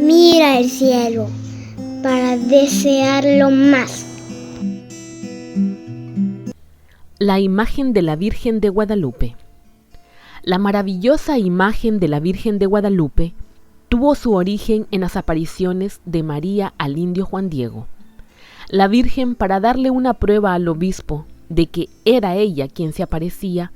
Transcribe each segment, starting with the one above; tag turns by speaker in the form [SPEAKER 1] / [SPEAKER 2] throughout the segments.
[SPEAKER 1] Mira el cielo para desearlo más.
[SPEAKER 2] La imagen de la Virgen de Guadalupe. La maravillosa imagen de la Virgen de Guadalupe tuvo su origen en las apariciones de María al indio Juan Diego. La Virgen, para darle una prueba al obispo de que era ella quien se aparecía,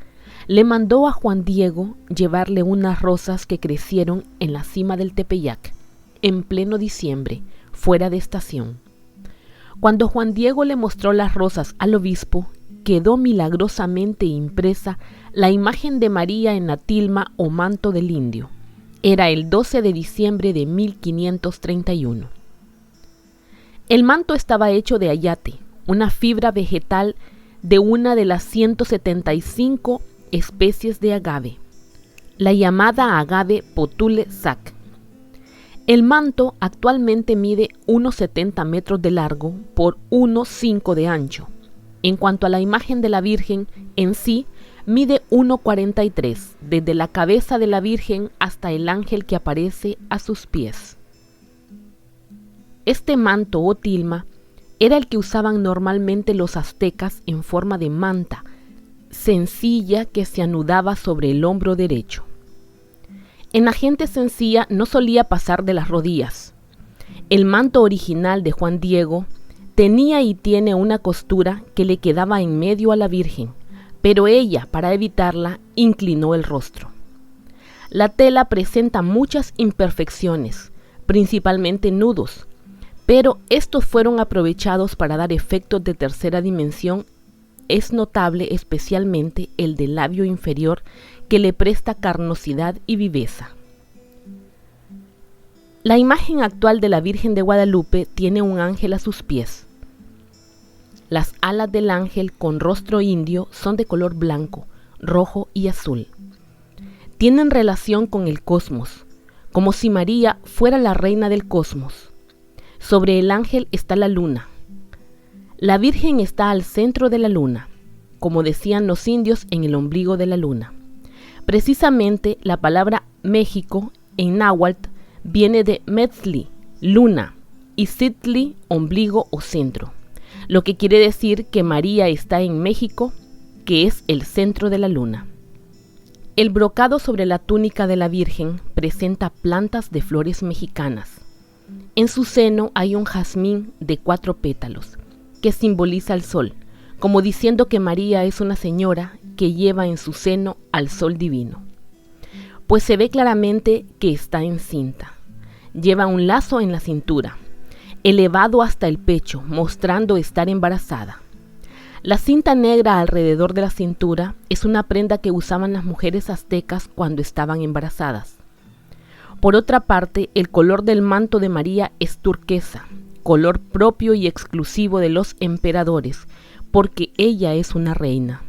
[SPEAKER 2] le mandó a Juan Diego llevarle unas rosas que crecieron en la cima del Tepeyac, en pleno diciembre, fuera de estación. Cuando Juan Diego le mostró las rosas al obispo, quedó milagrosamente impresa la imagen de María en la tilma o manto del indio. Era el 12 de diciembre de 1531. El manto estaba hecho de ayate, una fibra vegetal de una de las 175 especies de agave, la llamada agave potule sac. El manto actualmente mide unos 70 metros de largo por unos 5 de ancho. En cuanto a la imagen de la Virgen en sí, mide 1,43 desde la cabeza de la Virgen hasta el ángel que aparece a sus pies. Este manto o tilma era el que usaban normalmente los aztecas en forma de manta, sencilla que se anudaba sobre el hombro derecho. En la gente sencilla no solía pasar de las rodillas. El manto original de Juan Diego tenía y tiene una costura que le quedaba en medio a la Virgen, pero ella, para evitarla, inclinó el rostro. La tela presenta muchas imperfecciones, principalmente nudos, pero estos fueron aprovechados para dar efectos de tercera dimensión. Es notable especialmente el del labio inferior, que le presta carnosidad y viveza. La imagen actual de la Virgen de Guadalupe tiene un ángel a sus pies. Las alas del ángel con rostro indio son de color blanco, rojo y azul. Tienen relación con el cosmos, como si María fuera la reina del cosmos. Sobre el ángel está la luna. La Virgen está al centro de la luna, como decían los indios, en el ombligo de la luna. Precisamente la palabra México en náhuatl viene de Metzli, luna, y Citli, ombligo o centro, lo que quiere decir que María está en México, que es el centro de la luna. El brocado sobre la túnica de la Virgen presenta plantas de flores mexicanas. En su seno hay un jazmín de 4 pétalos, que simboliza el sol, como diciendo que María es una señora que lleva en su seno al sol divino. Pues se ve claramente que está encinta. Lleva un lazo en la cintura, elevado hasta el pecho, mostrando estar embarazada. La cinta negra alrededor de la cintura es una prenda que usaban las mujeres aztecas cuando estaban embarazadas. Por otra parte, el color del manto de María es turquesa, color propio y exclusivo de los emperadores, porque ella es una reina.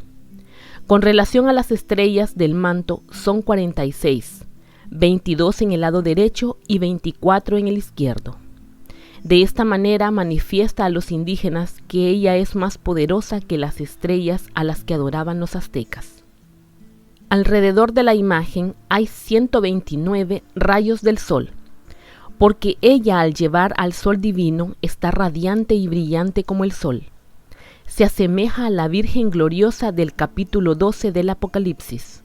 [SPEAKER 2] Con relación a las estrellas del manto, son 46, 22 en el lado derecho y 24 en el izquierdo. De esta manera manifiesta a los indígenas que ella es más poderosa que las estrellas a las que adoraban los aztecas. Alrededor de la imagen hay 129 rayos del sol, porque ella, al llevar al sol divino, está radiante y brillante como el sol. Se asemeja a la Virgen gloriosa del capítulo 12 del Apocalipsis,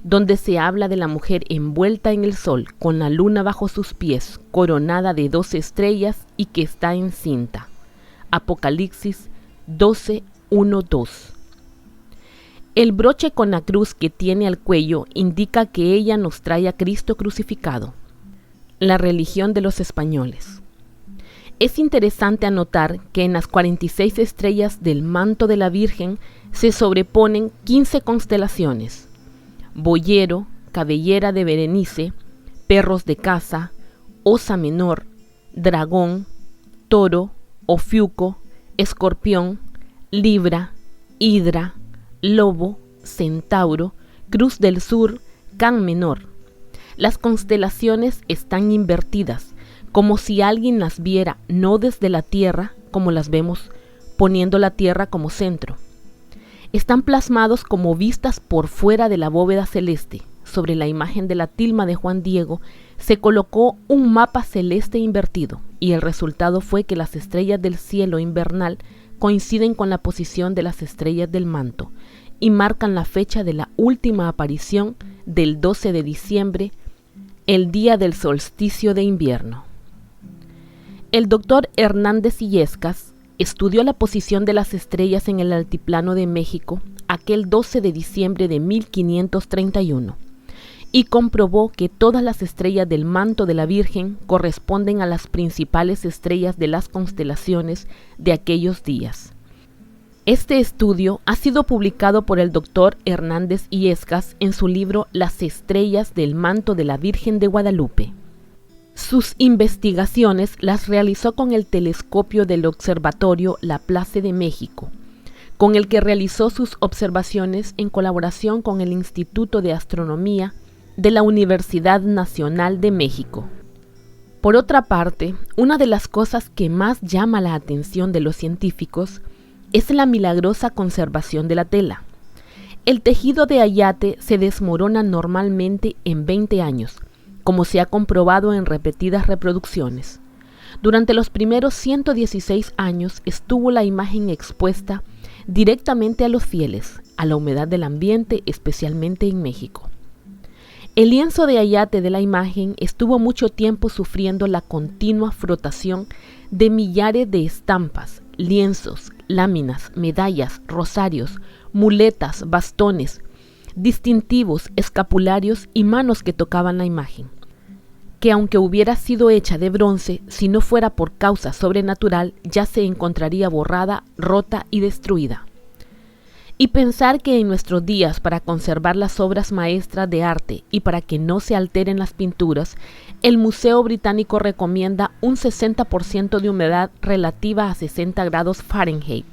[SPEAKER 2] donde se habla de la mujer envuelta en el sol, con la luna bajo sus pies, coronada de 12 estrellas y que está encinta. Apocalipsis 12, 1, 2. El broche con la cruz que tiene al cuello indica que ella nos trae a Cristo crucificado. La religión de los españoles. Es interesante anotar que en las 46 estrellas del manto de la Virgen se sobreponen 15 constelaciones: Boyero, Cabellera de Berenice, Perros de Caza, Osa Menor, Dragón, Toro, Ofiuco, Escorpión, Libra, Hidra, Lobo, Centauro, Cruz del Sur, Can Menor. Las constelaciones están invertidas, como si alguien las viera no desde la Tierra, como las vemos, poniendo la Tierra como centro. Están plasmados como vistas por fuera de la bóveda celeste, sobre la imagen de la tilma de Juan Diego, se colocó un mapa celeste invertido, y el resultado fue que las estrellas del cielo invernal coinciden con la posición de las estrellas del manto y marcan la fecha de la última aparición del 12 de diciembre, el día del solsticio de invierno. El doctor Hernández Illescas estudió la posición de las estrellas en el altiplano de México aquel 12 de diciembre de 1531 y comprobó que todas las estrellas del manto de la Virgen corresponden a las principales estrellas de las constelaciones de aquellos días. Este estudio ha sido publicado por el doctor Hernández Illescas en su libro Las estrellas del manto de la Virgen de Guadalupe. Sus investigaciones las realizó con el telescopio del Observatorio Laplace de México, con el que realizó sus observaciones en colaboración con el Instituto de Astronomía de la Universidad Nacional de México. Por otra parte, una de las cosas que más llama la atención de los científicos es la milagrosa conservación de la tela. El tejido de ayate se desmorona normalmente en 20 años, como se ha comprobado en repetidas reproducciones. Durante los primeros 116 años estuvo la imagen expuesta directamente a los fieles, a la humedad del ambiente, especialmente en México. El lienzo de ayate de la imagen estuvo mucho tiempo sufriendo la continua frotación de millares de estampas, lienzos, láminas, medallas, rosarios, muletas, bastones, distintivos, escapularios y manos que tocaban la imagen, que aunque hubiera sido hecha de bronce, si no fuera por causa sobrenatural, ya se encontraría borrada, rota y destruida. Y pensar que en nuestros días, para conservar las obras maestras de arte y para que no se alteren las pinturas, el Museo Británico recomienda un 60% de humedad relativa a 60 grados Fahrenheit,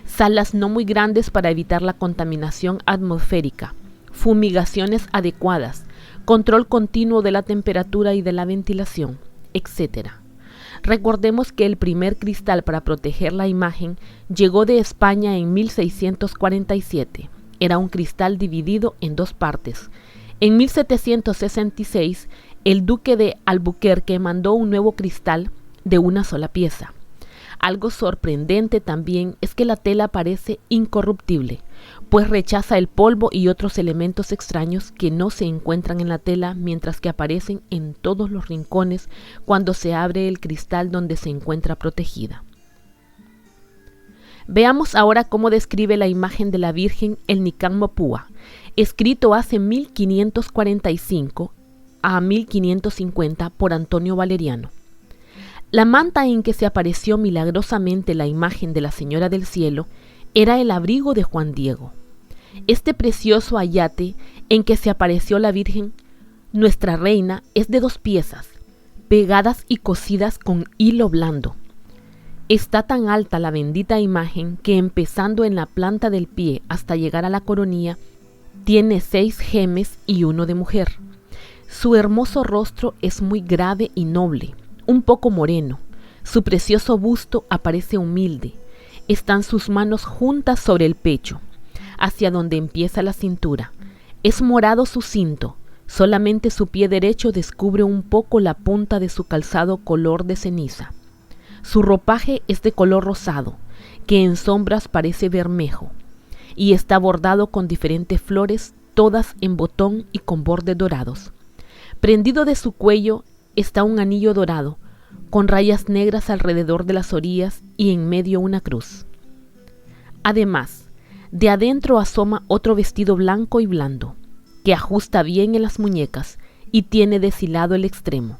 [SPEAKER 2] salas no muy grandes para evitar la contaminación atmosférica, fumigaciones adecuadas, control continuo de la temperatura y de la ventilación, etc. Recordemos que el primer cristal para proteger la imagen llegó de España en 1647. Era un cristal dividido en dos partes. En 1766, el duque de Albuquerque mandó un nuevo cristal de una sola pieza. Algo sorprendente también es que la tela parece incorruptible, pues rechaza el polvo y otros elementos extraños que no se encuentran en la tela, mientras que aparecen en todos los rincones cuando se abre el cristal donde se encuentra protegida. Veamos ahora cómo describe la imagen de la Virgen el Nican Mopua, escrito hace 1545 a 1550 por Antonio Valeriano. La manta en que se apareció milagrosamente la imagen de la Señora del Cielo era el abrigo de Juan Diego. Este precioso ayate en que se apareció la Virgen, nuestra reina, es de 2 piezas, pegadas y cosidas con hilo blando. Está tan alta la bendita imagen que empezando en la planta del pie hasta llegar a la coronilla, tiene 6 gemes y 1 de mujer. Su hermoso rostro es muy grave y noble, un poco moreno. Su precioso busto aparece humilde. Están sus manos juntas sobre el pecho, hacia donde empieza la cintura. Es morado su cinto, solamente su pie derecho descubre un poco la punta de su calzado color de ceniza. Su ropaje es de color rosado, que en sombras parece bermejo, y está bordado con diferentes flores, todas en botón y con bordes dorados. Prendido de su cuello está un anillo dorado, con rayas negras alrededor de las orillas y en medio una cruz. Además, de adentro asoma otro vestido blanco y blando, que ajusta bien en las muñecas y tiene deshilado el extremo.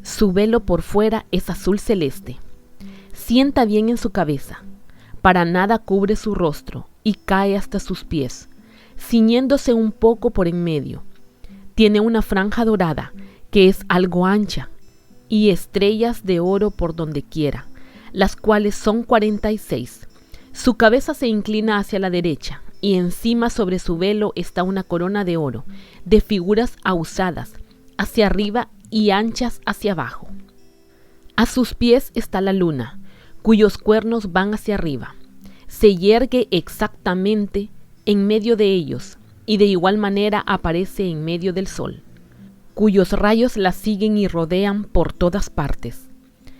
[SPEAKER 2] Su velo por fuera es azul celeste. Sienta bien en su cabeza, para nada cubre su rostro y cae hasta sus pies, ciñéndose un poco por en medio. Tiene una franja dorada, que es algo ancha, y estrellas de oro por donde quiera, las cuales son 46. Su cabeza se inclina hacia la derecha, y encima sobre su velo está una corona de oro, de figuras ahusadas, hacia arriba y anchas hacia abajo. A sus pies está la luna, cuyos cuernos van hacia arriba. Se yergue exactamente en medio de ellos, y de igual manera aparece en medio del sol, cuyos rayos la siguen y rodean por todas partes.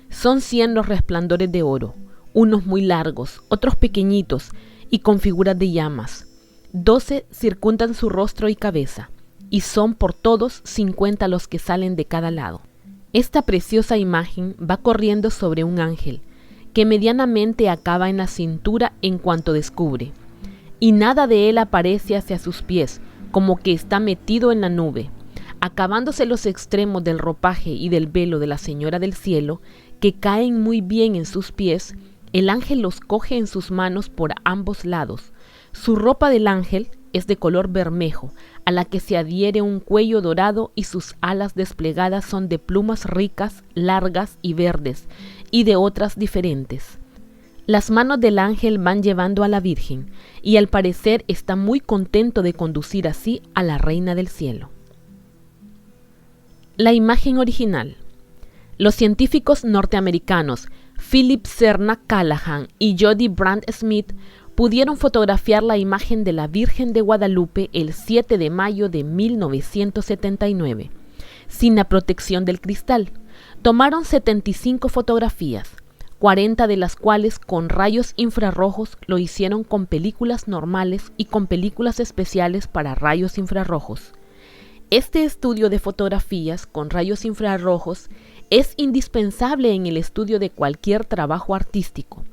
[SPEAKER 2] Son 100 los resplandores de oro, unos muy largos, otros pequeñitos y con figuras de llamas. 12 circundan su rostro y cabeza, y son por todos 50 los que salen de cada lado. Esta preciosa imagen va corriendo sobre un ángel, que medianamente acaba en la cintura en cuanto descubre, y nada de él aparece hacia sus pies, como que está metido en la nube. Acabándose los extremos del ropaje y del velo de la Señora del Cielo, que caen muy bien en sus pies, el ángel los coge en sus manos por ambos lados. Su ropa del ángel es de color bermejo, a la que se adhiere un cuello dorado, y sus alas desplegadas son de plumas ricas, largas y verdes, y de otras diferentes. Las manos del ángel van llevando a la Virgen, y al parecer está muy contento de conducir así a la Reina del Cielo. La imagen original. Los científicos norteamericanos Philip Serna Callahan y Jody Brandt Smith pudieron fotografiar la imagen de la Virgen de Guadalupe el 7 de mayo de 1979, sin la protección del cristal. Tomaron 75 fotografías, 40 de las cuales con rayos infrarrojos. Lo hicieron con películas normales y con películas especiales para rayos infrarrojos. Este estudio de fotografías con rayos infrarrojos es indispensable en el estudio de cualquier trabajo artístico,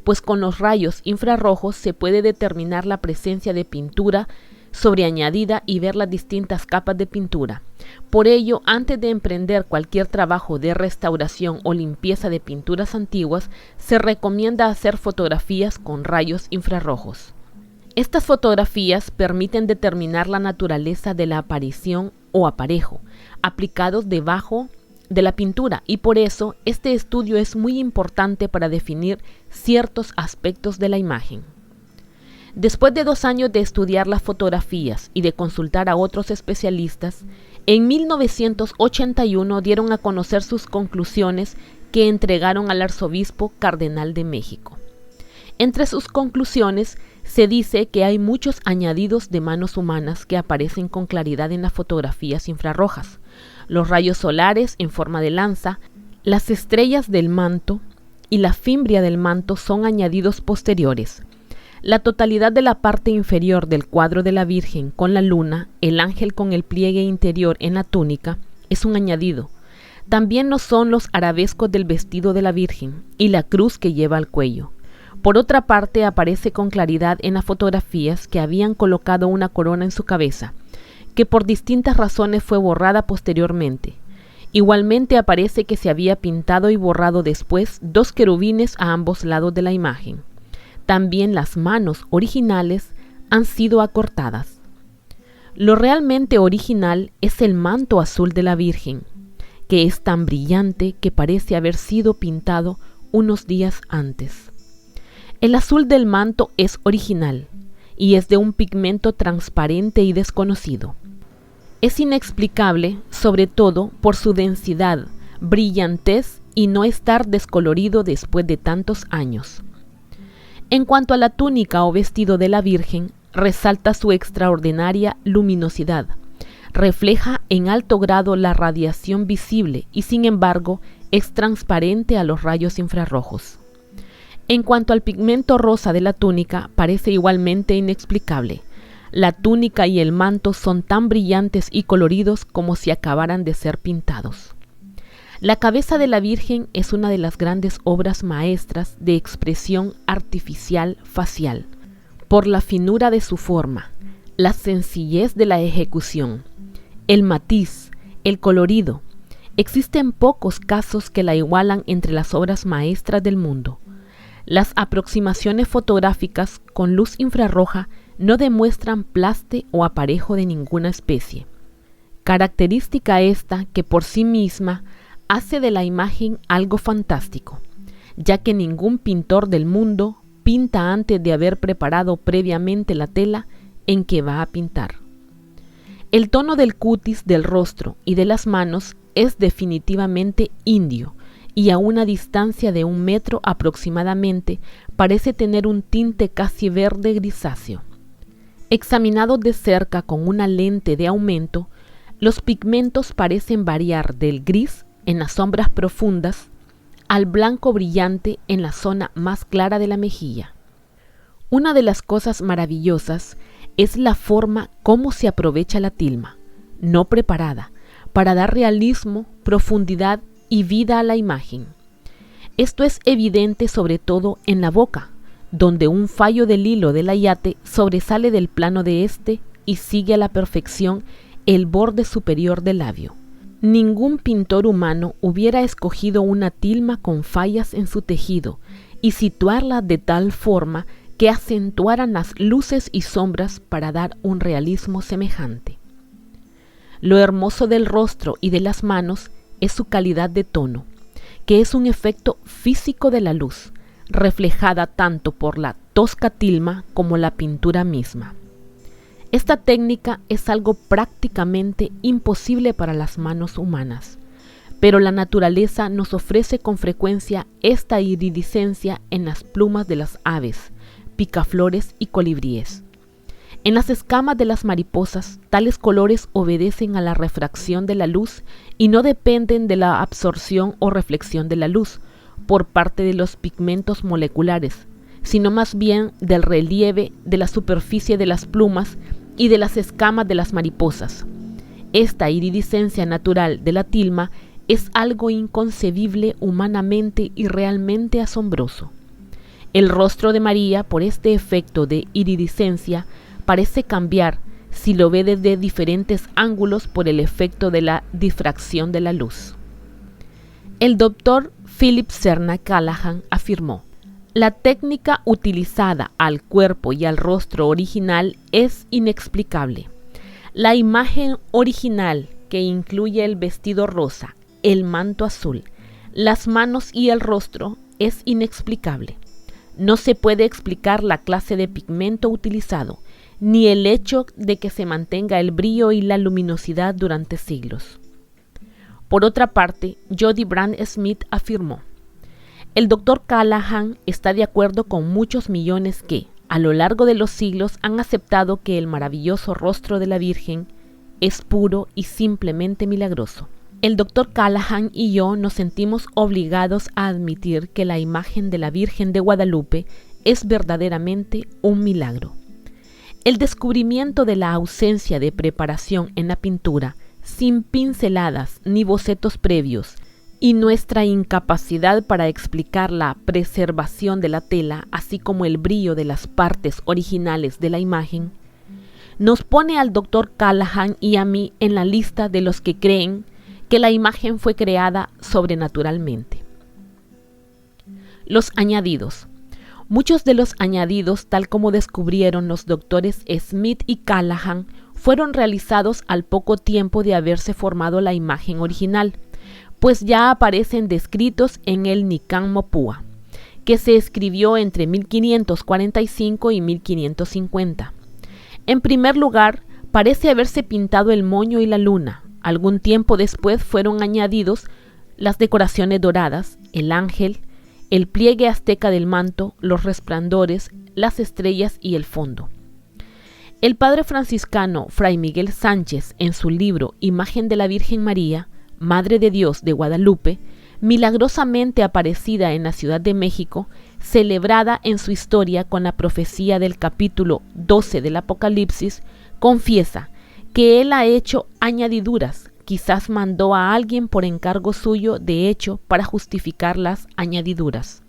[SPEAKER 2] pues con los rayos infrarrojos se puede determinar la presencia de pintura sobreañadida y ver las distintas capas de pintura. Por ello, antes de emprender cualquier trabajo de restauración o limpieza de pinturas antiguas, se recomienda hacer fotografías con rayos infrarrojos. Estas fotografías permiten determinar la naturaleza de la aparición o aparejo aplicados debajo de la pintura, y por eso este estudio es muy importante para definir ciertos aspectos de la imagen. Después de 2 años de estudiar las fotografías y de consultar a otros especialistas, en 1981 dieron a conocer sus conclusiones, que entregaron al arzobispo cardenal de México. Entre sus conclusiones se dice que hay muchos añadidos de manos humanas que aparecen con claridad en las fotografías infrarrojas. Los rayos solares en forma de lanza, las estrellas del manto y la fimbria del manto son añadidos posteriores. La totalidad de la parte inferior del cuadro de la Virgen con la luna, el ángel con el pliegue interior en la túnica, es un añadido. También lo son los arabescos del vestido de la Virgen y la cruz que lleva al cuello. Por otra parte, aparece con claridad en las fotografías que habían colocado una corona en su cabeza, que por distintas razones fue borrada posteriormente. Igualmente aparece que se había pintado y borrado después 2 querubines a ambos lados de la imagen. También las manos originales han sido acortadas. Lo realmente original es el manto azul de la Virgen, que es tan brillante que parece haber sido pintado unos días antes. El azul del manto es original y es de un pigmento transparente y desconocido. Es inexplicable, sobre todo por su densidad, brillantez y no estar descolorido después de tantos años. En cuanto a la túnica o vestido de la Virgen, resalta su extraordinaria luminosidad. Refleja en alto grado la radiación visible y, sin embargo, es transparente a los rayos infrarrojos. En cuanto al pigmento rosa de la túnica, parece igualmente inexplicable. La túnica y el manto son tan brillantes y coloridos como si acabaran de ser pintados. La cabeza de la Virgen es una de las grandes obras maestras de expresión artificial facial, por la finura de su forma, la sencillez de la ejecución, el matiz, el colorido. Existen pocos casos que la igualan entre las obras maestras del mundo. Las aproximaciones fotográficas con luz infrarroja no demuestran plaste o aparejo de ninguna especie. Característica esta que por sí misma hace de la imagen algo fantástico, ya que ningún pintor del mundo pinta antes de haber preparado previamente la tela en que va a pintar. El tono del cutis del rostro y de las manos es definitivamente indio, y a una distancia de 1 metro aproximadamente parece tener un tinte casi verde grisáceo. Examinados de cerca con una lente de aumento, los pigmentos parecen variar del gris en las sombras profundas al blanco brillante en la zona más clara de la mejilla. Una de las cosas maravillosas es la forma como se aprovecha la tilma, no preparada, para dar realismo, profundidad y vida a la imagen. Esto es evidente sobre todo en la boca, donde un fallo del hilo del ayate sobresale del plano de este y sigue a la perfección el borde superior del labio. Ningún pintor humano hubiera escogido una tilma con fallas en su tejido y situarla de tal forma que acentuaran las luces y sombras para dar un realismo semejante. Lo hermoso del rostro y de las manos es su calidad de tono, que es un efecto físico de la luz, reflejada tanto por la tosca tilma como la pintura misma. Esta técnica es algo prácticamente imposible para las manos humanas, pero la naturaleza nos ofrece con frecuencia esta iridiscencia en las plumas de las aves, picaflores y colibríes. En las escamas de las mariposas, tales colores obedecen a la refracción de la luz y no dependen de la absorción o reflexión de la luz por parte de los pigmentos moleculares, sino más bien del relieve de la superficie de las plumas y de las escamas de las mariposas. Esta iridiscencia natural de la tilma es algo inconcebible humanamente y realmente asombroso. El rostro de María, por este efecto de iridiscencia, parece cambiar si lo ve desde diferentes ángulos por el efecto de la difracción de la luz. El doctor Philip Serna Callahan afirmó: la técnica utilizada al cuerpo y al rostro original es inexplicable. La imagen original, que incluye el vestido rosa, el manto azul, las manos y el rostro, es inexplicable. No se puede explicar la clase de pigmento utilizado, ni el hecho de que se mantenga el brillo y la luminosidad durante siglos. Por otra parte, Jody Brand Smith afirmó: el Dr. Callahan está de acuerdo con muchos millones que, a lo largo de los siglos, han aceptado que el maravilloso rostro de la Virgen es puro y simplemente milagroso. El Dr. Callahan y yo nos sentimos obligados a admitir que la imagen de la Virgen de Guadalupe es verdaderamente un milagro. El descubrimiento de la ausencia de preparación en la pintura, sin pinceladas ni bocetos previos, y nuestra incapacidad para explicar la preservación de la tela, así como el brillo de las partes originales de la imagen, nos pone al Dr. Callahan y a mí en la lista de los que creen que la imagen fue creada sobrenaturalmente. Los añadidos. Muchos de los añadidos, tal como descubrieron los doctores Smith y Callahan, fueron realizados al poco tiempo de haberse formado la imagen original, pues ya aparecen descritos en el Nican Mopua, que se escribió entre 1545 y 1550. En primer lugar, parece haberse pintado el moño y la luna. Algún tiempo después fueron añadidos las decoraciones doradas, el ángel, el pliegue azteca del manto, los resplandores, las estrellas y el fondo. El padre franciscano Fray Miguel Sánchez, en su libro Imagen de la Virgen María, Madre de Dios de Guadalupe, milagrosamente aparecida en la Ciudad de México, celebrada en su historia con la profecía del capítulo 12 del Apocalipsis, confiesa que él ha hecho añadiduras, quizás mandó a alguien por encargo suyo de hecho para justificar las añadiduras.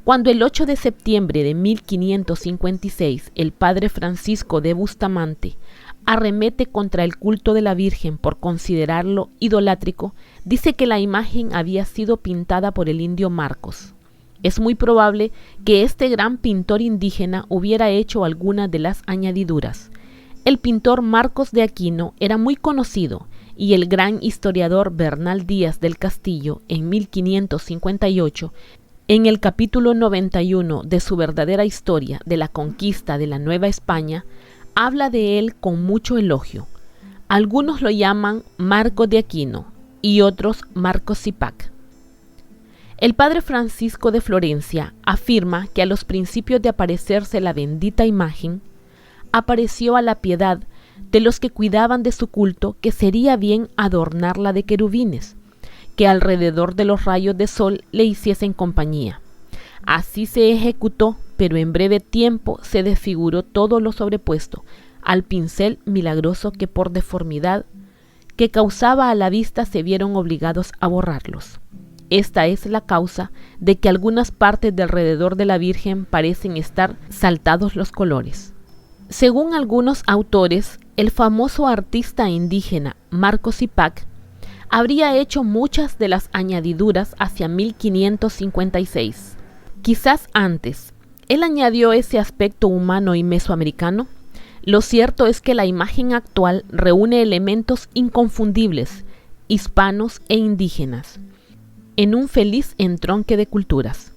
[SPEAKER 2] Cuando el 8 de septiembre de 1556 el padre Francisco de Bustamante arremete contra el culto de la Virgen por considerarlo idolátrico, dice que la imagen había sido pintada por el indio Marcos. Es muy probable que este gran pintor indígena hubiera hecho alguna de las añadiduras. El pintor Marcos de Aquino era muy conocido y el gran historiador Bernal Díaz del Castillo, en 1558, en el capítulo 91 de su verdadera historia de la conquista de la Nueva España, habla de él con mucho elogio. Algunos lo llaman Marco de Aquino y otros Marco Zipac. El padre Francisco de Florencia afirma que a los principios de aparecerse la bendita imagen, apareció a la piedad de los que cuidaban de su culto que sería bien adornarla de querubines, que alrededor de los rayos de sol le hiciesen compañía. Así se ejecutó, pero en breve tiempo se desfiguró todo lo sobrepuesto al pincel milagroso que por deformidad que causaba a la vista se vieron obligados a borrarlos. Esta es la causa de que algunas partes de alrededor de la Virgen parecen estar saltados los colores. Según algunos autores, el famoso artista indígena Marco Zipac habría hecho muchas de las añadiduras hacia 1556. Quizás antes. Él añadió ese aspecto humano y mesoamericano. Lo cierto es que la imagen actual reúne elementos inconfundibles, hispanos e indígenas, en un feliz entronque de culturas.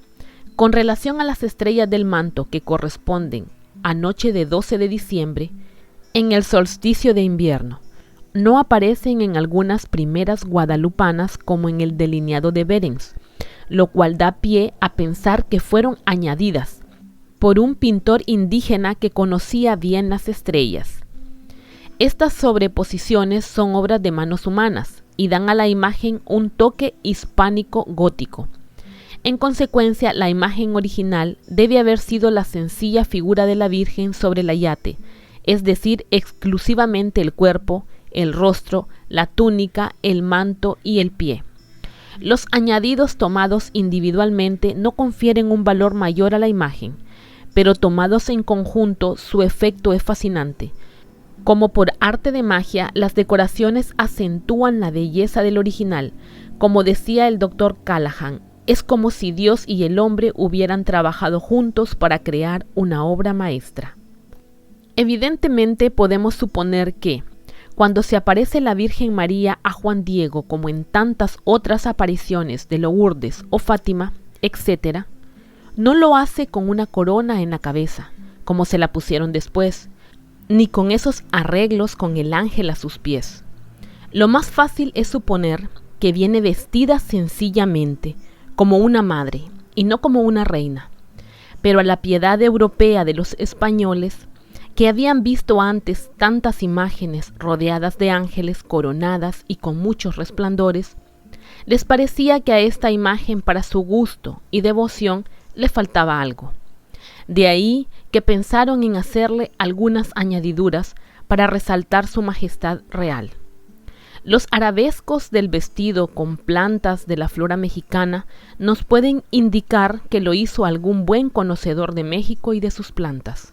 [SPEAKER 2] Con relación a las estrellas del manto que corresponden a noche de 12 de diciembre, en el solsticio de invierno, no aparecen en algunas primeras guadalupanas como en el delineado de Behrens, lo cual da pie a pensar que fueron añadidas por un pintor indígena que conocía bien las estrellas. Estas sobreposiciones son obras de manos humanas y dan a la imagen un toque hispánico gótico. En consecuencia, la imagen original debe haber sido la sencilla figura de la Virgen sobre el ayate, es decir, exclusivamente el cuerpo, el rostro, la túnica, el manto y el pie. Los añadidos tomados individualmente no confieren un valor mayor a la imagen, pero tomados en conjunto su efecto es fascinante. Como por arte de magia, las decoraciones acentúan la belleza del original. Como decía el Dr. Callahan, es como si Dios y el hombre hubieran trabajado juntos para crear una obra maestra. Evidentemente podemos suponer que, cuando se aparece la Virgen María a Juan Diego, como en tantas otras apariciones de Lourdes o Fátima, etc., no lo hace con una corona en la cabeza, como se la pusieron después, ni con esos arreglos con el ángel a sus pies. Lo más fácil es suponer que viene vestida sencillamente, como una madre, y no como una reina. Pero a la piedad europea de los españoles, que habían visto antes tantas imágenes rodeadas de ángeles coronadas y con muchos resplandores, les parecía que a esta imagen, para su gusto y devoción, le faltaba algo. De ahí que pensaron en hacerle algunas añadiduras para resaltar su majestad real. Los arabescos del vestido con plantas de la flora mexicana nos pueden indicar que lo hizo algún buen conocedor de México y de sus plantas.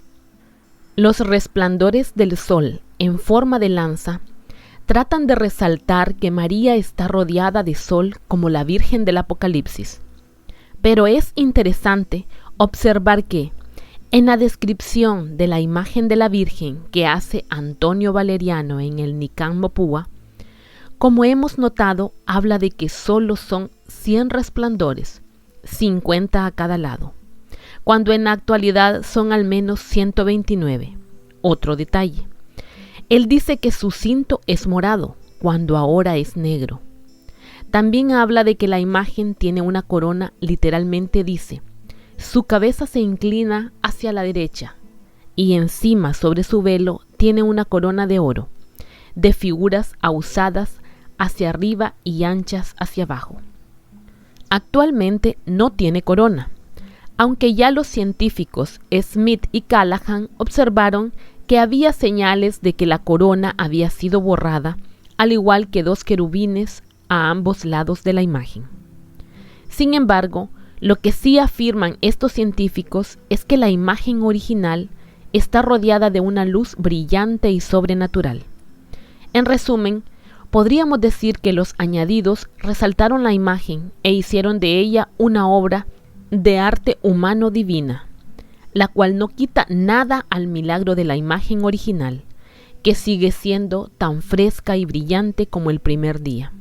[SPEAKER 2] Los resplandores del sol en forma de lanza tratan de resaltar que María está rodeada de sol como la Virgen del Apocalipsis. Pero es interesante observar que, en la descripción de la imagen de la Virgen que hace Antonio Valeriano en el Nicán Mopúa, como hemos notado, habla de que solo son 100 resplandores, 50 a cada lado, cuando en la actualidad son al menos 129. Otro detalle. Él dice que su cinto es morado, cuando ahora es negro. También habla de que la imagen tiene una corona, literalmente dice, su cabeza se inclina hacia la derecha y encima sobre su velo tiene una corona de oro, de figuras ahusadas hacia arriba y anchas hacia abajo. Actualmente no tiene corona, aunque ya los científicos Smith y Callahan observaron que había señales de que la corona había sido borrada, al igual que 2 querubines a ambos lados de la imagen. Sin embargo, lo que sí afirman estos científicos es que la imagen original está rodeada de una luz brillante y sobrenatural. En resumen, podríamos decir que los añadidos resaltaron la imagen e hicieron de ella una obra de arte humano divina, la cual no quita nada al milagro de la imagen original, que sigue siendo tan fresca y brillante como el primer día.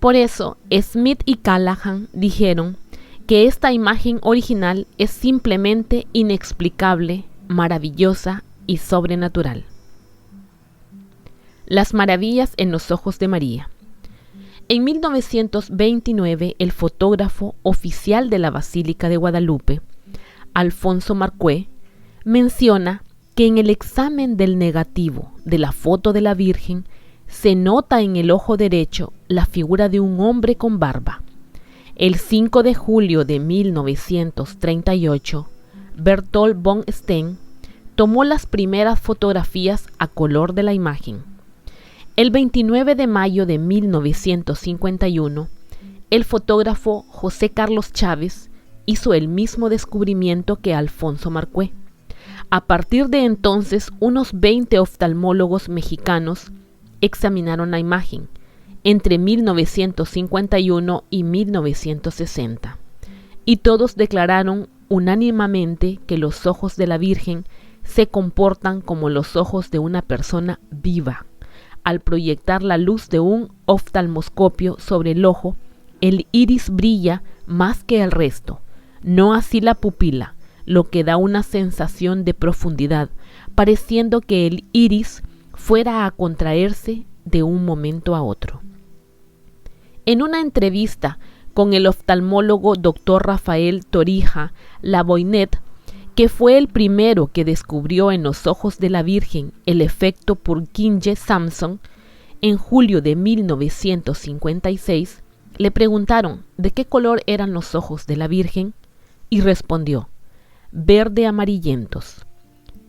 [SPEAKER 2] Por eso, Smith y Callahan dijeron que esta imagen original es simplemente inexplicable, maravillosa y sobrenatural. Las maravillas en los ojos de María. En 1929, el fotógrafo oficial de la Basílica de Guadalupe, Alfonso Marcué, menciona que en el examen del negativo de la foto de la Virgen se nota en el ojo derecho la figura de un hombre con barba. El 5 de julio de 1938, Berthold von Steen tomó las primeras fotografías a color de la imagen. El 29 de mayo de 1951, el fotógrafo José Carlos Chávez hizo el mismo descubrimiento que Alfonso Marcué. A partir de entonces, unos 20 oftalmólogos mexicanos examinaron la imagen entre 1951 y 1960, y todos declararon unánimemente que los ojos de la Virgen se comportan como los ojos de una persona viva. Al proyectar la luz de un oftalmoscopio sobre el ojo, el iris brilla más que el resto, no así la pupila, lo que da una sensación de profundidad, pareciendo que el iris fuera a contraerse de un momento a otro. En una entrevista con el oftalmólogo Dr. Rafael Torija Laboynet, que fue el primero que descubrió en los ojos de la Virgen el efecto Purkinje-Samson, en julio de 1956, le preguntaron de qué color eran los ojos de la Virgen y respondió: verde amarillentos.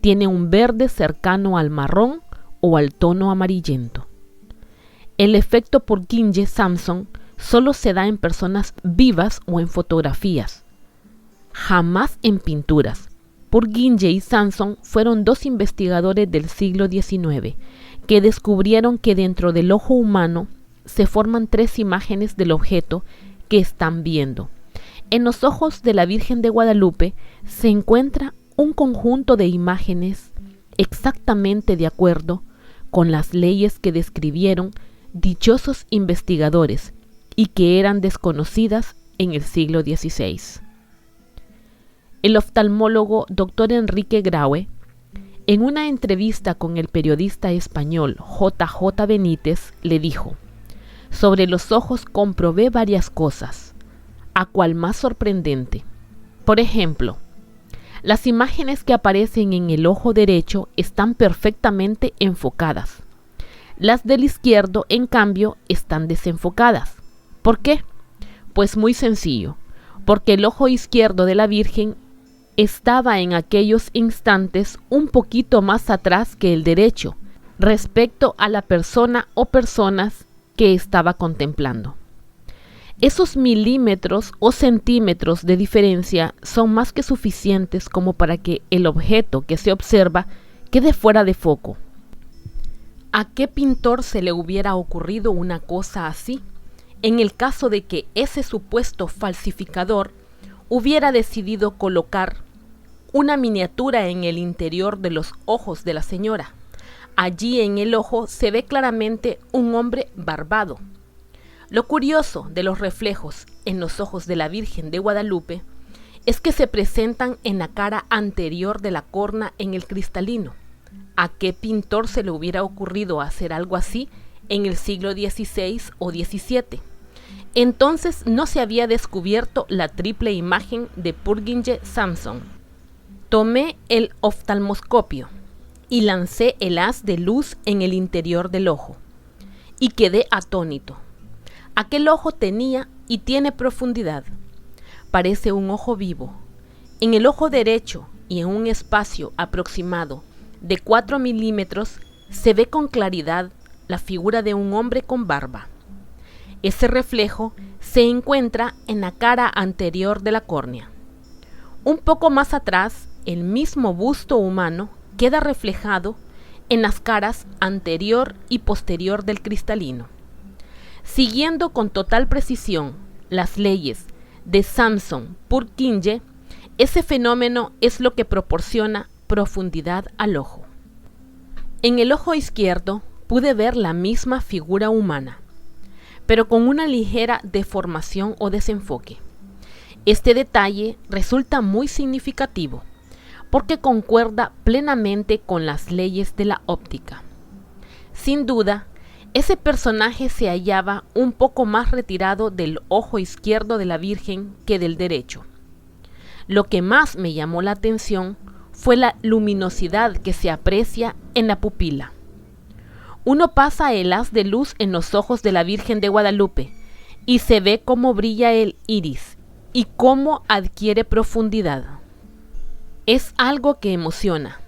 [SPEAKER 2] Tiene un verde cercano al marrón o al tono amarillento. El efecto Purkinje-Samson solo se da en personas vivas o en fotografías, jamás en pinturas. Purkinje y Samson fueron dos investigadores del siglo XIX que descubrieron que dentro del ojo humano se forman tres imágenes del objeto que están viendo. En los ojos de la Virgen de Guadalupe se encuentra un conjunto de imágenes exactamente de acuerdo con las leyes que describieron dichosos investigadores y que eran desconocidas en el siglo XVI. El oftalmólogo Dr. Enrique Graue, en una entrevista con el periodista español J.J. Benítez, le dijo: sobre los ojos comprobé varias cosas, a cual más sorprendente. Por ejemplo, las imágenes que aparecen en el ojo derecho están perfectamente enfocadas. Las del izquierdo, en cambio, están desenfocadas. ¿Por qué? Pues muy sencillo, porque el ojo izquierdo de la Virgen estaba en aquellos instantes un poquito más atrás que el derecho, respecto a la persona o personas que estaba contemplando. Esos milímetros o centímetros de diferencia son más que suficientes como para que el objeto que se observa quede fuera de foco. ¿A qué pintor se le hubiera ocurrido una cosa así, en el caso de que ese supuesto falsificador hubiera decidido colocar una miniatura en el interior de los ojos de la señora? Allí en el ojo se ve claramente un hombre barbado. Lo curioso de los reflejos en los ojos de la Virgen de Guadalupe es que se presentan en la cara anterior de la corna en el cristalino. ¿A qué pintor se le hubiera ocurrido hacer algo así en el siglo XVI o XVII? Entonces no se había descubierto la triple imagen de Purkinje-Samson. Tomé el oftalmoscopio y lancé el haz de luz en el interior del ojo y quedé atónito. Aquel ojo tenía y tiene profundidad. Parece un ojo vivo. En el ojo derecho y en un espacio aproximado de 4 milímetros se ve con claridad la figura de un hombre con barba. Ese reflejo se encuentra en la cara anterior de la córnea. Un poco más atrás, el mismo busto humano queda reflejado en las caras anterior y posterior del cristalino. Siguiendo con total precisión las leyes de Samson-Purkinje, ese fenómeno es lo que proporciona profundidad al ojo. En el ojo izquierdo pude ver la misma figura humana, pero con una ligera deformación o desenfoque. Este detalle resulta muy significativo porque concuerda plenamente con las leyes de la óptica. Sin duda, ese personaje se hallaba un poco más retirado del ojo izquierdo de la Virgen que del derecho. Lo que más me llamó la atención fue la luminosidad que se aprecia en la pupila. Uno pasa el haz de luz en los ojos de la Virgen de Guadalupe y se ve cómo brilla el iris y cómo adquiere profundidad. Es algo que emociona.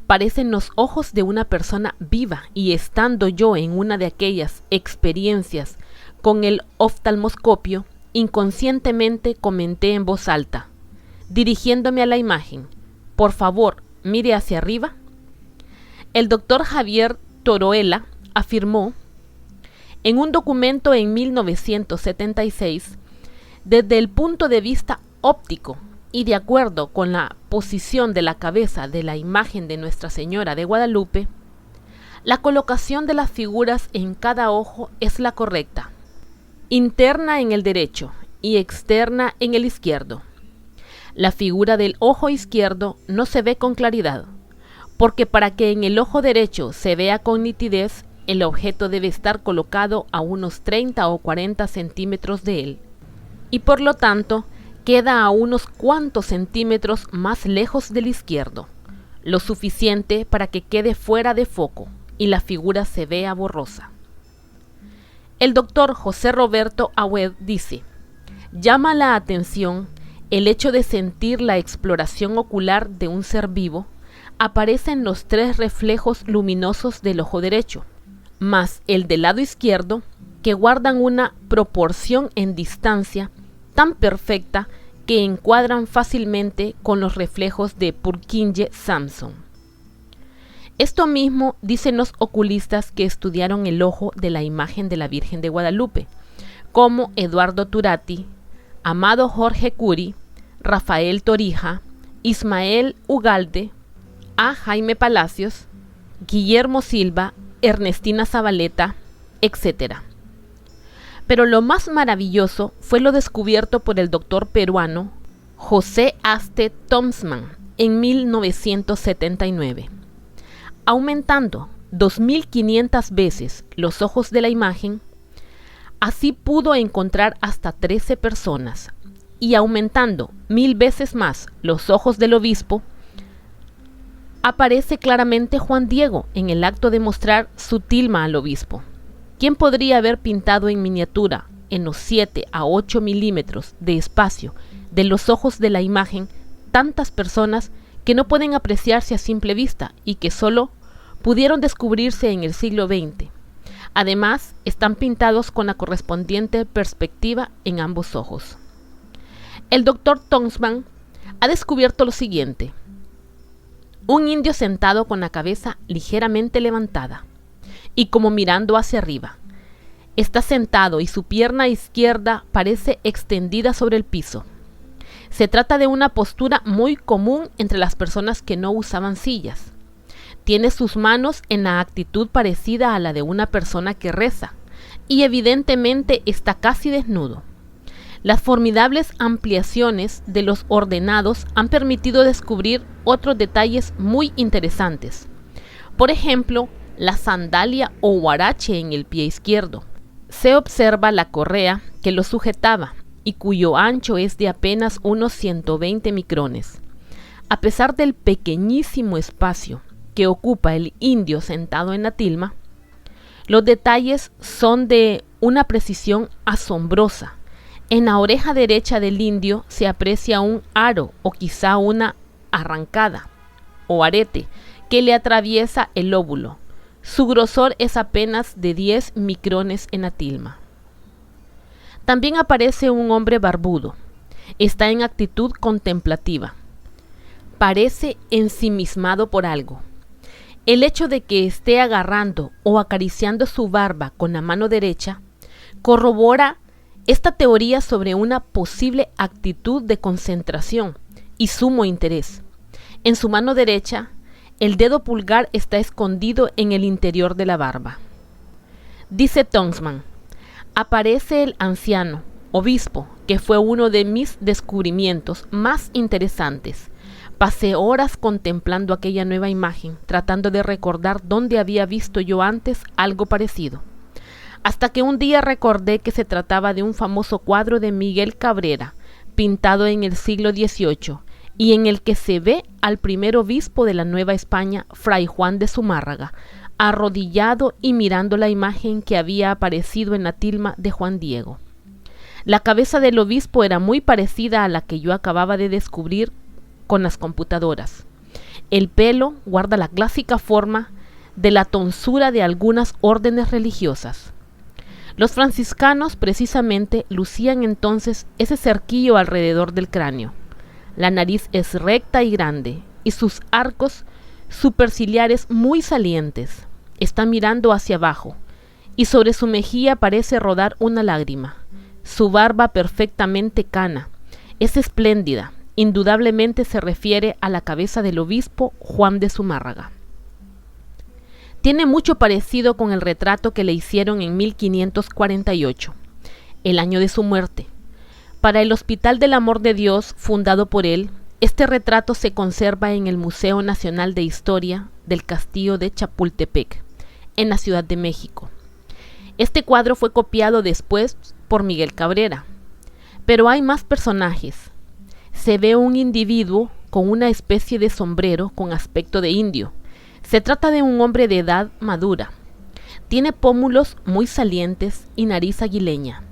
[SPEAKER 2] Parecen los ojos de una persona viva, y estando yo en una de aquellas experiencias con el oftalmoscopio, inconscientemente comenté en voz alta, dirigiéndome a la imagen: por favor, mire hacia arriba. El doctor Javier Toroela afirmó en un documento en 1976, desde el punto de vista óptico y de acuerdo con la posición de la cabeza de la imagen de Nuestra Señora de Guadalupe, la colocación de las figuras en cada ojo es la correcta, interna en el derecho y externa en el izquierdo. La figura del ojo izquierdo no se ve con claridad, porque para que en el ojo derecho se vea con nitidez, el objeto debe estar colocado a unos 30 o 40 centímetros de él, y por lo tanto queda a unos cuantos centímetros más lejos del izquierdo, lo suficiente para que quede fuera de foco y la figura se vea borrosa. El doctor José Roberto Agüed dice: llama la atención el hecho de sentir la exploración ocular de un ser vivo. Aparecen los 3 reflejos luminosos del ojo derecho, más el del lado izquierdo, que guardan una proporción en distancia tan perfecta que encuadran fácilmente con los reflejos de Purkinje-Samson. Esto mismo dicen los oculistas que estudiaron el ojo de la imagen de la Virgen de Guadalupe, como Eduardo Turati, Amado Jorge Curi, Rafael Torija, Ismael Ugalde, A. Jaime Palacios, Guillermo Silva, Ernestina Zabaleta, etc. Pero lo más maravilloso fue lo descubierto por el doctor peruano José Aste Tomsman en 1979. Aumentando 2.500 veces los ojos de la imagen, así pudo encontrar hasta 13 personas, y aumentando 1.000 veces más los ojos del obispo, aparece claramente Juan Diego en el acto de mostrar su tilma al obispo. ¿Quién podría haber pintado en miniatura, en los 7 a 8 milímetros de espacio de los ojos de la imagen, tantas personas que no pueden apreciarse a simple vista y que solo pudieron descubrirse en el siglo XX? Además, están pintados con la correspondiente perspectiva en ambos ojos. El doctor Tomsman ha descubierto lo siguiente: un indio sentado con la cabeza ligeramente levantada y como mirando hacia arriba. Está sentado y su pierna izquierda parece extendida sobre el piso. Se trata de una postura muy común entre las personas que no usaban sillas. Tiene sus manos en la actitud parecida a la de una persona que reza y evidentemente está casi desnudo. Las formidables ampliaciones de los ordenados han permitido descubrir otros detalles muy interesantes. Por ejemplo, la sandalia o huarache en el pie izquierdo. Se observa la correa que lo sujetaba y cuyo ancho es de apenas unos 120 micrones. A pesar del pequeñísimo espacio que ocupa el indio sentado en la tilma, los detalles son de una precisión asombrosa. En la oreja derecha del indio se aprecia un aro o quizá una arrancada o arete que le atraviesa el lóbulo. Su grosor es apenas de 10 micrones en la tilma. También aparece un hombre barbudo. Está en actitud contemplativa. Parece ensimismado por algo. El hecho de que esté agarrando o acariciando su barba con la mano derecha corrobora esta teoría sobre una posible actitud de concentración y sumo interés. En su mano derecha, el dedo pulgar está escondido en el interior de la barba. Dice Tomsman: aparece el anciano, obispo, que fue uno de mis descubrimientos más interesantes. Pasé horas contemplando aquella nueva imagen, tratando de recordar dónde había visto yo antes algo parecido. Hasta que un día recordé que se trataba de un famoso cuadro de Miguel Cabrera, pintado en el siglo XVIII, y en el que se ve al primer obispo de la Nueva España, Fray Juan de Zumárraga, arrodillado y mirando la imagen que había aparecido en la tilma de Juan Diego. La cabeza del obispo era muy parecida a la que yo acababa de descubrir con las computadoras. El pelo guarda la clásica forma de la tonsura de algunas órdenes religiosas. Los franciscanos precisamente lucían entonces ese cerquillo alrededor del cráneo. La nariz es recta y grande, y sus arcos superciliares muy salientes. Está mirando hacia abajo, y sobre su mejilla parece rodar una lágrima. Su barba perfectamente cana es espléndida, indudablemente se refiere a la cabeza del obispo Juan de Zumárraga. Tiene mucho parecido con el retrato que le hicieron en 1548, el año de su muerte. Para el Hospital del Amor de Dios, fundado por él, este retrato se conserva en el Museo Nacional de Historia del Castillo de Chapultepec, en la Ciudad de México. Este cuadro fue copiado después por Miguel Cabrera, pero hay más personajes. Se ve un individuo con una especie de sombrero con aspecto de indio. Se trata de un hombre de edad madura. Tiene pómulos muy salientes y nariz aguileña.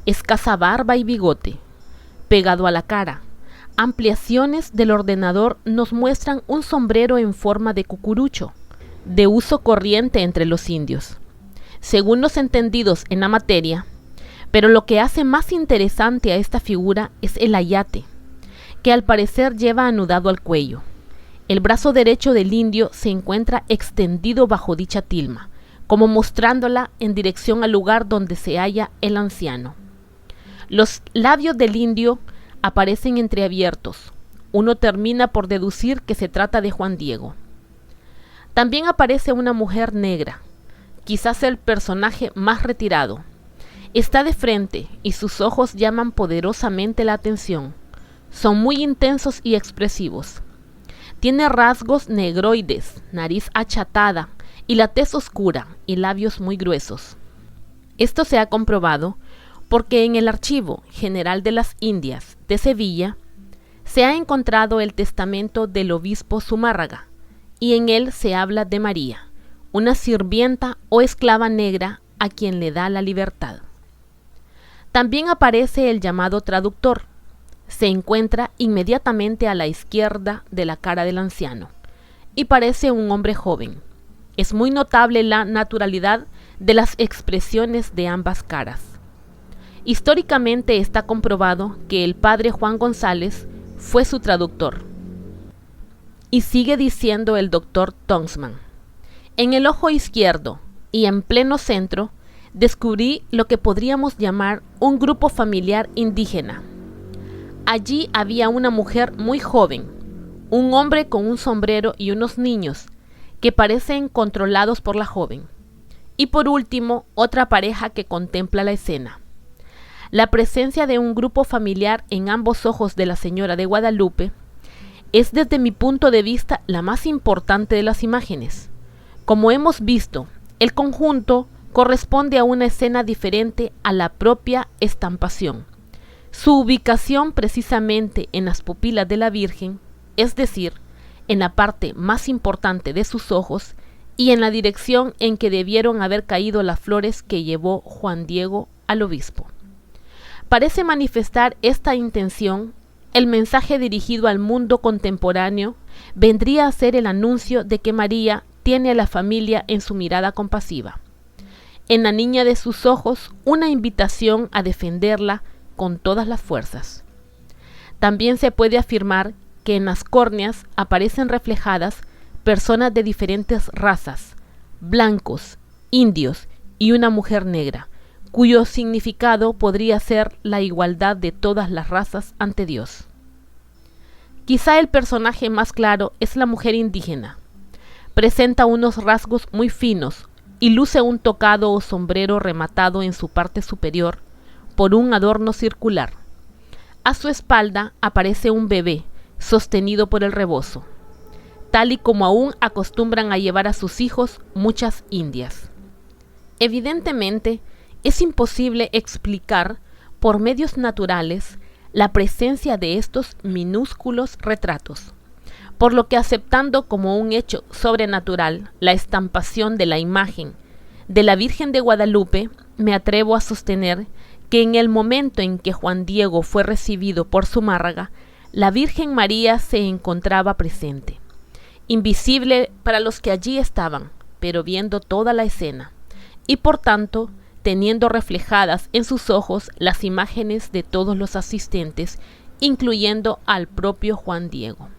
[SPEAKER 2] Escasa barba y bigote, pegado a la cara. Ampliaciones del ordenador nos muestran un sombrero en forma de cucurucho, de uso corriente entre los indios, según los entendidos en la materia. Pero lo que hace más interesante a esta figura es el ayate, que al parecer lleva anudado al cuello. El brazo derecho del indio se encuentra extendido bajo dicha tilma, como mostrándola en dirección al lugar donde se halla el anciano. Los labios del indio aparecen entreabiertos. Uno termina por deducir que se trata de Juan Diego. También aparece una mujer negra, quizás el personaje más retirado. Está de frente y sus ojos llaman poderosamente la atención. Son muy intensos y expresivos. Tiene rasgos negroides, nariz achatada y la tez oscura y labios muy gruesos. Esto se ha comprobado porque en el Archivo General de las Indias de Sevilla se ha encontrado el testamento del obispo Zumárraga y en él se habla de María, una sirvienta o esclava negra a quien le da la libertad. También aparece el llamado traductor. Se encuentra inmediatamente a la izquierda de la cara del anciano y parece un hombre joven. Es muy notable la naturalidad de las expresiones de ambas caras. Históricamente está comprobado que el padre Juan González fue su traductor. Y sigue diciendo el doctor Tonsman: en el ojo izquierdo y en pleno centro descubrí lo que podríamos llamar un grupo familiar indígena. Allí había una mujer muy joven, un hombre con un sombrero y unos niños que parecen controlados por la joven. Y por último, otra pareja que contempla la escena. La presencia de un grupo familiar en ambos ojos de la señora de Guadalupe es desde mi punto de vista la más importante de las imágenes. Como hemos visto, el conjunto corresponde a una escena diferente a la propia estampación. Su ubicación precisamente en las pupilas de la Virgen, es decir, en la parte más importante de sus ojos y en la dirección en que debieron haber caído las flores que llevó Juan Diego al obispo. Parece manifestar esta intención. El mensaje dirigido al mundo contemporáneo vendría a ser el anuncio de que María tiene a la familia en su mirada compasiva. En la niña de sus ojos, una invitación a defenderla con todas las fuerzas. También se puede afirmar que en las córneas aparecen reflejadas personas de diferentes razas, blancos, indios y una mujer negra, cuyo significado podría ser la igualdad de todas las razas ante Dios. Quizá el personaje más claro es la mujer indígena. Presenta unos rasgos muy finos y luce un tocado o sombrero rematado en su parte superior por un adorno circular. A su espalda aparece un bebé sostenido por el rebozo, tal y como aún acostumbran a llevar a sus hijos muchas indias. Evidentemente, es imposible explicar por medios naturales la presencia de estos minúsculos retratos, por lo que aceptando como un hecho sobrenatural la estampación de la imagen de la Virgen de Guadalupe, me atrevo a sostener que en el momento en que Juan Diego fue recibido por Zumárraga, la Virgen María se encontraba presente, invisible para los que allí estaban, pero viendo toda la escena, y por tanto teniendo reflejadas en sus ojos las imágenes de todos los asistentes, incluyendo al propio Juan Diego.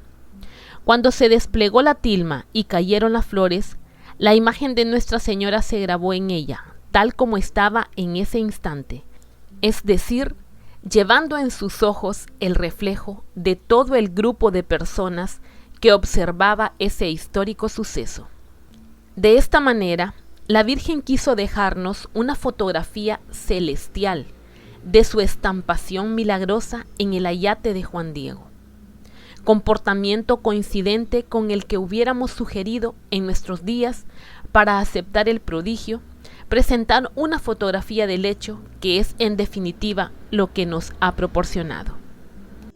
[SPEAKER 2] Cuando se desplegó la tilma y cayeron las flores, la imagen de Nuestra Señora se grabó en ella, tal como estaba en ese instante, es decir, llevando en sus ojos el reflejo de todo el grupo de personas que observaba ese histórico suceso. De esta manera, la Virgen quiso dejarnos una fotografía celestial de su estampación milagrosa en el ayate de Juan Diego, comportamiento coincidente con el que hubiéramos sugerido en nuestros días para aceptar el prodigio, presentar una fotografía del hecho que es en definitiva lo que nos ha proporcionado.